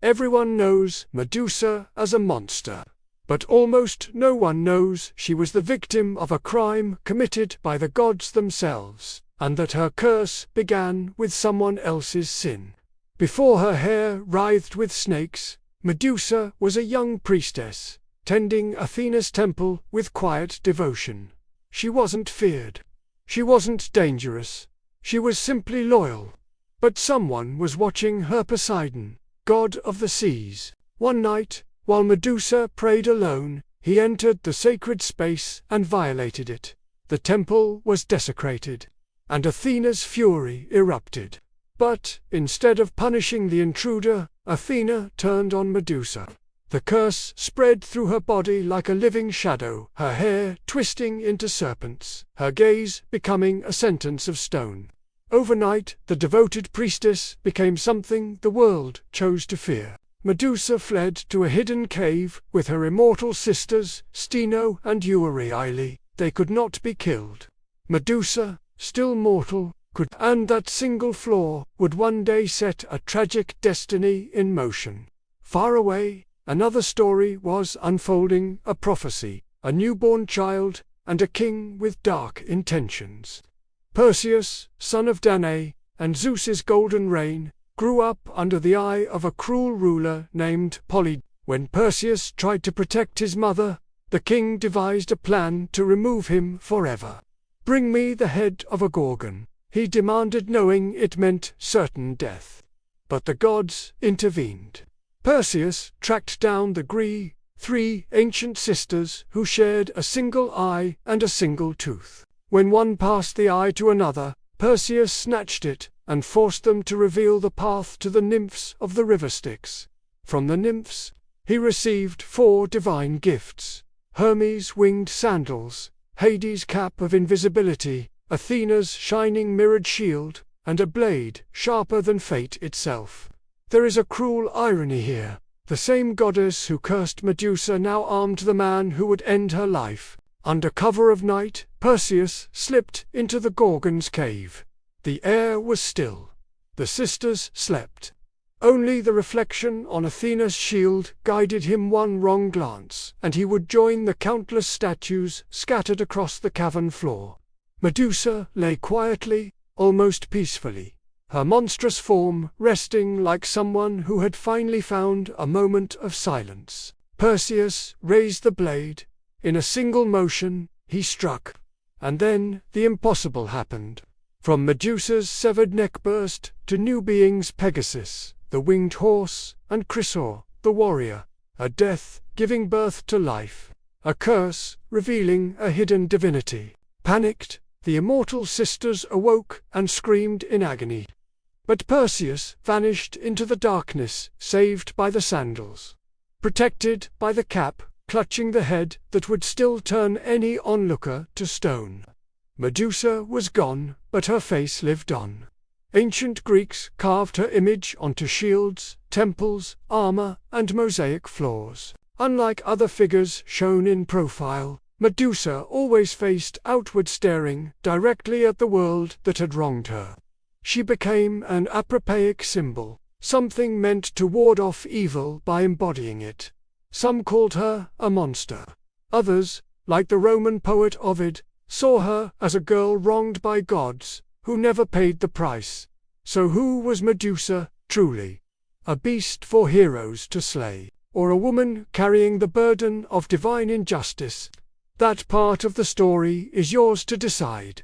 Everyone knows Medusa as a monster, but almost no one knows she was the victim of a crime committed by the gods themselves, and that her curse began with someone else's sin. Before her hair writhed with snakes, Medusa was a young priestess, tending Athena's temple with quiet devotion. She wasn't feared. She wasn't dangerous. She was simply loyal. But someone was watching her. Poseidon, god of the seas. One night, while Medusa prayed alone, he entered the sacred space and violated it. The temple was desecrated, and Athena's fury erupted. But, instead of punishing the intruder, Athena turned on Medusa. The curse spread through her body like a living shadow, her hair twisting into serpents, her gaze becoming a sentence of stone. Overnight, the devoted priestess became something the world chose to fear. Medusa fled to a hidden cave with her immortal sisters, Steno and Euryale. They could not be killed. Medusa, still mortal, could, and that single flaw would one day set a tragic destiny in motion. Far away, another story was unfolding, a prophecy, a newborn child, and a king with dark intentions. Perseus, son of Danae, and Zeus's golden reign, grew up under the eye of a cruel ruler named Poly. When Perseus tried to protect his mother, the king devised a plan to remove him forever. "Bring me the head of a Gorgon," he demanded, knowing it meant certain death. But the gods intervened. Perseus tracked down the three ancient sisters who shared a single eye and a single tooth. When one passed the eye to another, Perseus snatched it and forced them to reveal the path to the nymphs of the river Styx. From the nymphs, he received 4 divine gifts: Hermes' winged sandals, Hades' cap of invisibility, Athena's shining mirrored shield, and a blade sharper than fate itself. There is a cruel irony here. The same goddess who cursed Medusa now armed the man who would end her life. Under cover of night, Perseus slipped into the Gorgon's cave. The air was still. The sisters slept. Only the reflection on Athena's shield guided him. One wrong glance, and he would join the countless statues scattered across the cavern floor. Medusa lay quietly, almost peacefully, her monstrous form resting like someone who had finally found a moment of silence. Perseus raised the blade. In a single motion, he struck. And then the impossible happened. From Medusa's severed neck burst to new beings Pegasus, the winged horse, and Chrysaor, the warrior. A death giving birth to life. A curse revealing a hidden divinity. Panicked, the immortal sisters awoke and screamed in agony. But Perseus vanished into the darkness, saved by the sandals. Protected by the cap, clutching the head that would still turn any onlooker to stone. Medusa was gone, but her face lived on. Ancient Greeks carved her image onto shields, temples, armor, and mosaic floors. Unlike other figures shown in profile, Medusa always faced outward, staring directly at the world that had wronged her. She became an apropaic symbol, something meant to ward off evil by embodying it. Some called her a monster. Others, like the Roman poet Ovid, saw her as a girl wronged by gods, who never paid the price. So who was Medusa, truly? A beast for heroes to slay, or a woman carrying the burden of divine injustice? That part of the story is yours to decide.